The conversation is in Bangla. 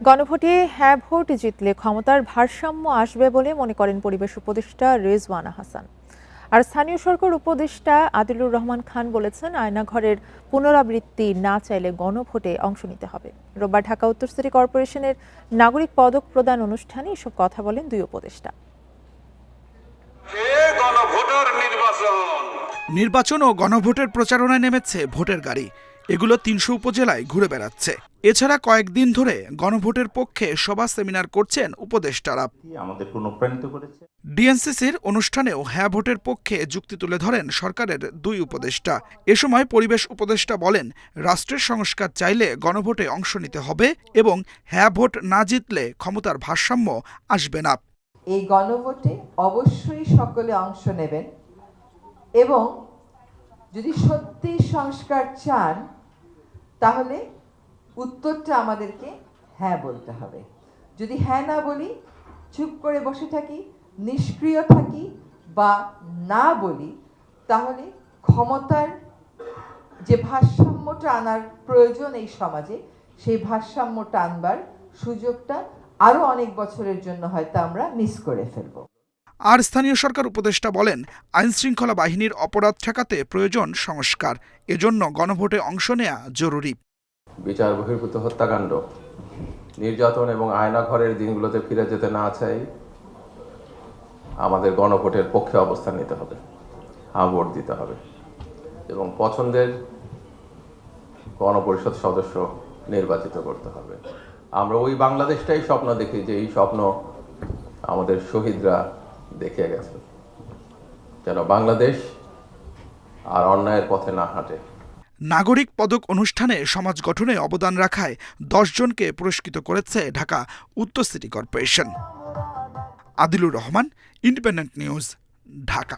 গণভোটে হ্যাঁ ভোট জিতলে ক্ষমতার ভারসাম্য আসবে বলে মনে করেন পরিবেশ উপদেষ্টা রেজওয়ানা হাসান। আর স্থানীয় সরকার উপদেষ্টা আদিলুর রহমান খান বলেছেন, আয়নাঘরের পুনরাবৃত্তি না চাইলে গণভোটে অংশ নিতে হবে। রোববার ঢাকা উত্তর সিটি কর্পোরেশনের নাগরিক পদক প্রদান অনুষ্ঠানে এসব কথা বলেন দুই উপদেষ্টা। নির্বাচন ও গণভোটের প্রচারণায় নেমেছে ভোটের গাড়ি। এগুলো ৩০০ উপজেলায় ঘুরে বেড়াচ্ছে। এছাড়া কয়েকদিন ধরে গণভোটের পক্ষে সভা সেমিনার করছেন উপদেষ্টারা। আমাদের অনুপ্রাণিত করেছে। ডিএনসিসির অনুষ্ঠানেও হ্যাঁ ভোটের পক্ষে যুক্তি তুলে ধরেন সরকারের দুই উপদেষ্টা। এ সময় পরিবেশ উপদেষ্টা বলেন, রাষ্ট্রের সংস্কার চাইলে গণভোটে অংশ নিতে হবে এবং হ্যাঁ ভোট না জিতলে ক্ষমতার ভারসাম্য আসবে না। এই গণভোটে অবশ্যই সকলে অংশ নেবেন এবং যদি সত্যি সংস্কার চান তাহলে উত্তরটা আমাদেরকে হ্যাঁ বলতে হবে। যদি হ্যাঁ না বলি, চুপ করে বসে থাকি, নিষ্ক্রিয় থাকি বা না বলি, তাহলে ক্ষমতার যে ভারসাম্যটা আনার প্রয়োজন এই সমাজে, সেই ভারসাম্যটা আনবার সুযোগটা আরো অনেক বছরের জন্য হয়তো আমরা মিস করে ফেলবো। আর স্থানীয় সরকার উপদেষ্টা বলেন, আইনশৃঙ্খলা বাহিনীর অপরাধ ঠেকাতে প্রয়োজন সংস্কার। এজন্য গণভোটে অংশ নেওয়া জরুরি। বিচার বহির্ভূত হত্যাকাণ্ড, নির্যাতন এবং আয়নাঘরের দিনগুলোতে ফিরে যেতে না চাই আমাদের গণভোটের পক্ষে অবস্থান নিতে হবে, হ্যাঁ ভোট দিতে হবে এবং পছন্দের গণপরিষদ সদস্য নির্বাচিত করতে হবে। আমরা ওই বাংলাদেশটাই স্বপ্ন দেখি যে এই স্বপ্ন আমাদের শহীদরা দেখে গেছে, যেন বাংলাদেশ আর অন্যায়ের পথে না হাঁটে। নাগরিক পদক অনুষ্ঠানে সমাজ গঠনে অবদান রাখায় 10 জনকে পুরস্কৃত করেছে ঢাকা উত্তর city corporation. Adilur Rahman, independent news, Dhaka.